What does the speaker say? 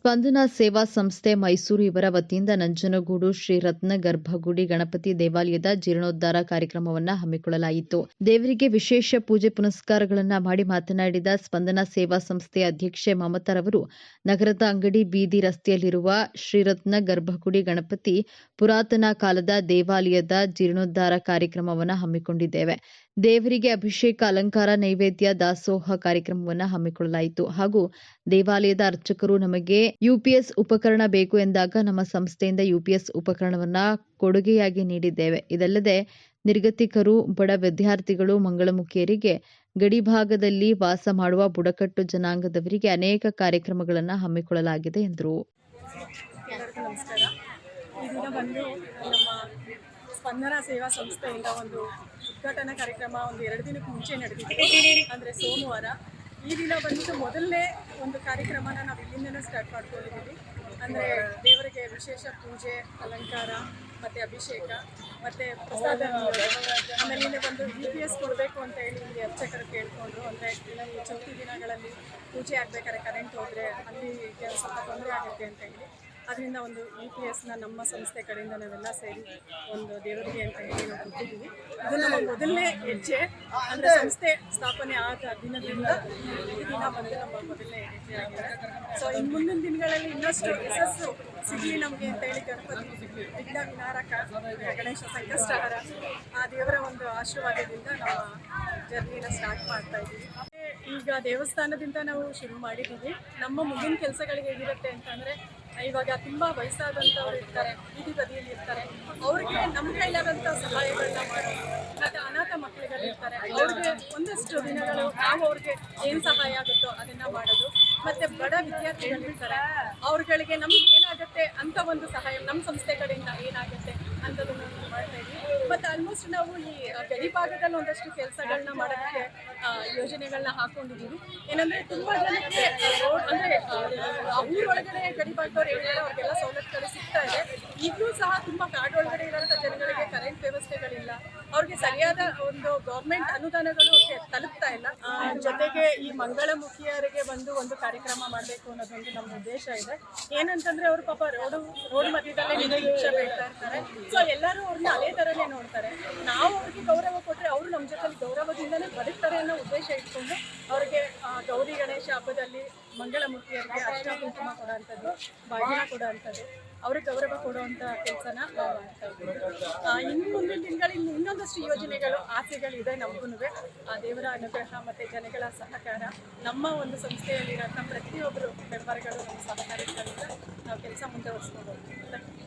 ಸ್ಪಂದನ ಸೇವಾ ಸಂಸ್ಥೆ ಮೈಸೂರು ಇವರ ವತಿಯಿಂದ ನಂಜನಗೂಡು ಶ್ರೀ ರತ್ನ ಗರ್ಭಗುಡಿ ಗಣಪತಿ ದೇವಾಲಯದ ಜೀರ್ಣೋದ್ಧಾರ ಕಾರ್ಯಕ್ರಮವನ್ನು ಹಮ್ಮಿಕೊಳ್ಳಲಾಯಿತು. ದೇವರಿಗೆ ವಿಶೇಷ ಪೂಜೆ ಪುನಸ್ಕಾರಗಳನ್ನು ಮಾಡಿ ಮಾತನಾಡಿದ ಸ್ಪಂದನ ಸೇವಾ ಸಂಸ್ಥೆಯ ಅಧ್ಯಕ್ಷೆ ಮಮತಾರವರು, ನಗರದ ಅಂಗಡಿ ಬೀದಿ ರಸ್ತೆಯಲ್ಲಿರುವ ಶ್ರೀರತ್ನ ಗರ್ಭಗುಡಿ ಗಣಪತಿ ಪುರಾತನ ಕಾಲದ ದೇವಾಲಯದ ಜೀರ್ಣೋದ್ಧಾರ ಕಾರ್ಯಕ್ರಮವನ್ನು ಹಮ್ಮಿಕೊಂಡಿದ್ದೇವೆ. ದೇವರಿಗೆ ಅಭಿಷೇಕ, ಅಲಂಕಾರ, ನೈವೇದ್ಯ, ದಾಸೋಹ ಕಾರ್ಯಕ್ರಮವನ್ನು ಹಮ್ಮಿಕೊಳ್ಳಲಾಯಿತು ಹಾಗೂ ದೇವಾಲಯದ ಅರ್ಚಕರು ನಮಗೆ ಯುಪಿಎಸ್ ಉಪಕರಣ ಬೇಕು ಎಂದಾಗ ನಮ್ಮ ಸಂಸ್ಥೆಯಿಂದ ಯುಪಿಎಸ್ ಉಪಕರಣವನ್ನು ಕೊಡುಗೆಯಾಗಿ ನೀಡಿದ್ದೇವೆ. ಇದಲ್ಲದೆ ನಿರ್ಗತಿಕರು, ಬಡ ವಿದ್ಯಾರ್ಥಿಗಳು, ಮಂಗಳಮುಖಿಯರಿಗೆ, ಗಡಿಭಾಗದಲ್ಲಿ ವಾಸ ಮಾಡುವ ಬುಡಕಟ್ಟು ಜನಾಂಗದವರಿಗೆ ಅನೇಕ ಕಾರ್ಯಕ್ರಮಗಳನ್ನು ಹಮ್ಮಿಕೊಳ್ಳಲಾಗಿದೆ ಎಂದರು. ನಮಸ್ಕಾರ. ಈ ದಿನ ಬಂದು ನಮ್ಮ ಸ್ಪಂದನ ಸೇವಾ ಸಂಸ್ಥೆಯಿಂದ ಒಂದು ಉದ್ಘಾಟನಾ ಕಾರ್ಯಕ್ರಮ 2 ದಿನಕ್ಕೆ ಮುಂಚೆ ನಡೆದಿದೆ. ಅಂದರೆ ಸೋಮವಾರ. ಈ ದಿನ ಬಂದು ಮೊದಲನೇ ಒಂದು ಕಾರ್ಯಕ್ರಮನ ನಾವು ಇಲ್ಲಿಂದನೇ ಸ್ಟಾರ್ಟ್ ಮಾಡ್ಕೊಂಡಿದ್ದೀವಿ. ಅಂದರೆ ದೇವರಿಗೆ ವಿಶೇಷ ಪೂಜೆ, ಅಲಂಕಾರ ಮತ್ತು ಅಭಿಷೇಕ ಮತ್ತು ಪ್ರಸಾದ. ಆಮೇಲೆ ಇಲ್ಲಿ ಬಂದು UPS ಕೊಡಬೇಕು ಅಂತ ಹೇಳಿ ಇಲ್ಲಿ ಅರ್ಚಕರು ಕೇಳಿಕೊಂಡ್ರು. ಅಂದರೆ ಈ ಚೌತಿ ದಿನಗಳಲ್ಲಿ ಪೂಜೆ ಆಗಬೇಕಾದ್ರೆ ಕರೆಂಟ್ ಹೋದರೆ ಅಲ್ಲಿ ಸ್ವಲ್ಪ ತೊಂದರೆ ಆಗುತ್ತೆ ಅಂತ ಹೇಳಿ ಅದರಿಂದ ಒಂದು UPSನ ನಮ್ಮ ಸಂಸ್ಥೆ ಕಡೆಯಿಂದ ನಾವೆಲ್ಲ ಸೇರಿ ಒಂದು ದೇವರಿಗೆ ಅಂತ ಹೇಳಿ ನಾವು ಕೊಟ್ಟಿದ್ದೀವಿ. ಇದು ನಮ್ಮ ಮೊದಲನೇ ಹೆಜ್ಜೆ. ಅಂದರೆ ಸಂಸ್ಥೆ ಸ್ಥಾಪನೆ ಆದ ದಿನದಿಂದ ಈ ದಿನ ಬಂದು ನಮ್ಮ ಮೊದಲನೇ ಹೆಜ್ಜೆ ಆಗಿದೆ. ಸೊ ಇನ್ನು ಮುಂದಿನ ದಿನಗಳಲ್ಲಿ ಇನ್ನಷ್ಟು ಯಶಸ್ಸು ಸಿಗಲಿ ನಮಗೆ ಅಂತ ಹೇಳಿ ಗಣಪತಿ ವಿಘ್ನ ವಿನಾರಕ, ಗಣೇಶ ಸಂಕಷ್ಟಹರ, ಆ ದೇವರ ಒಂದು ಆಶೀರ್ವಾದದಿಂದ ನಮ್ಮ ಜರ್ನಿನ ಸ್ಟಾರ್ಟ್ ಮಾಡ್ತಾ ಇದ್ದೀವಿ. ಈಗ ದೇವಸ್ಥಾನದಿಂದ ನಾವು ಶುರು ಮಾಡಿದ್ದೀವಿ. ನಮ್ಮ ಮುಂದಿನ ಕೆಲಸಗಳಿಗೆ ಹೇಗಿರುತ್ತೆ ಅಂತಂದರೆ, ಇವಾಗ ತುಂಬ ವಯಸ್ಸಾದಂಥವ್ರು ಇರ್ತಾರೆ, ಬೀದಿ ಬದಿಯಲ್ಲಿ ಇರ್ತಾರೆ, ಅವ್ರಿಗೆ ನಮ್ಮ ಕೈಲಾದಂಥ ಸಹಾಯಗಳನ್ನ ಮಾಡೋದು. ಮತ್ತು ಅನಾಥ ಮಕ್ಕಳುಗಳಿರ್ತಾರೆ, ಅವ್ರಿಗೆ ಒಂದಷ್ಟು ದಿನಗಳು ನಾವು ಅವ್ರಿಗೆ ಏನು ಸಹಾಯ ಆಗುತ್ತೋ ಅದನ್ನು ಮಾಡೋದು. ಮತ್ತು ಬಡ ವಿದ್ಯಾರ್ಥಿಗಳಿರ್ತಾರೆ, ಅವ್ರುಗಳಿಗೆ ನಮ್ಗೆ ಏನಾಗುತ್ತೆ ಅಂತ ಒಂದು ಸಹಾಯ ನಮ್ಮ ಸಂಸ್ಥೆ ಕಡೆಯಿಂದ ಏನಾಗುತ್ತೆ ಅಂಥದ್ದನ್ನು ಮಾಡ್ತಾ ಇದ್ವಿ. ಮತ್ತು ಆಲ್ಮೋಸ್ಟ್ ನಾವು ಈ ಗಡಿ ಭಾಗದಲ್ಲಿ ಒಂದಷ್ಟು ಕೆಲಸಗಳನ್ನ ಮಾಡೋದಕ್ಕೆ ಯೋಜನೆಗಳನ್ನ ಹಾಕ್ಕೊಂಡಿದ್ದೀವಿ. ಏನಂದರೆ ತುಂಬ ಜನಕ್ಕೆ ರೋಡ್ ಅಂದರೆ ಊರೊಳಗಡೆ ಗಡಿ ಭಾಗದವ್ರು ಹೇಳಿದ್ರೆ ಅವ್ರಿಗೆಲ್ಲ ಸವಲತ್ತುಗಳು ಸಿಗ್ತಾ ಇದೆ. ಈಗಲೂ ಸಹ ತುಂಬ ಕಾಡೊಳಗಡೆ ಇರೋಂಥ ಜನಗಳಿಗೆ ಕರೆಂಟ್ ವ್ಯವಸ್ಥೆಗಳಿಲ್ಲ, ಅವ್ರಿಗೆ ಸರಿಯಾದ ಒಂದು ಗೌರ್ಮೆಂಟ್ ಅನುದಾನಗಳು ಅವ್ರಿಗೆ ತಲುಪ್ತಾ ಇಲ್ಲ. ಜೊತೆಗೆ ಈ ಮಂಗಳಮುಖಿಯರಿಗೆ ಒಂದು ಕಾರ್ಯಕ್ರಮ ಮಾಡಬೇಕು ಅನ್ನೋದೊಂದು ನಮ್ಮ ಉದ್ದೇಶ ಇದೆ. ಏನಂತಂದರೆ ಅವರು ಪಾಪ ರೋಡ್ ಮಧ್ಯದಲ್ಲೇ ಭಿಕ್ಷೆ ಬೇಡ್ತಾ ಇರ್ತಾರೆ. ಸೊ ಎಲ್ಲರೂ ಅವ್ರನ್ನ ಅದೇ ಥರನೇ ನೋಡ್ತಾರೆ. ನಾವು ಅವ್ರಿಗೆ ಗೌರವ ಕೊಟ್ಟರೆ ಅವರು ನಮ್ಮ ಜೊತೆಲಿ ಗೌರವದಿಂದಲೇ ಬದುಕ್ತಾರೆ ಅನ್ನೋ ಉದ್ದೇಶ ಇಟ್ಕೊಂಡು ಅವ್ರಿಗೆ ಗೌರಿ ಗಣೇಶ ಹಬ್ಬದಲ್ಲಿ ಮಂಗಳಮುಖಿಯರಿಗೆ ಅರ್ಶಿನ ಕುಂಕುಮ ಕೊಡೋವಂಥದ್ದು, ಬಾಗಿನ ಕೊಡೋವಂಥದ್ದು, ಅವ್ರಿಗೆ ಗೌರವ ಕೊಡುವಂಥ ಕೆಲಸನ ನಾವು ಮಾಡ್ತಾ ಇದ್ದೀವಿ. ಇನ್ನು ಮುಂದಿನ ದಿನಗಳಲ್ಲಿ ಇನ್ನೊಂದಷ್ಟು ಯೋಜನೆಗಳು, ಆಸೆಗಳಿದೆ ನಮಗೂ. ಆ ದೇವರ ಅನುಗ್ರಹ ಮತ್ತು ಜನಗಳ ಸಹಕಾರ, ನಮ್ಮ ಒಂದು ಸಂಸ್ಥೆಯಲ್ಲಿರೋ ಪ್ರತಿಯೊಬ್ಬರು ಮೆಂಬರ್ಗಳು ನಮ್ಮ ಸಹಕಾರದಿಂದ ನಾವು ಕೆಲಸ ಮುಂದುವರಿಸ್ಕೊಂಡು ಹೋಗ್ತೀವಿ.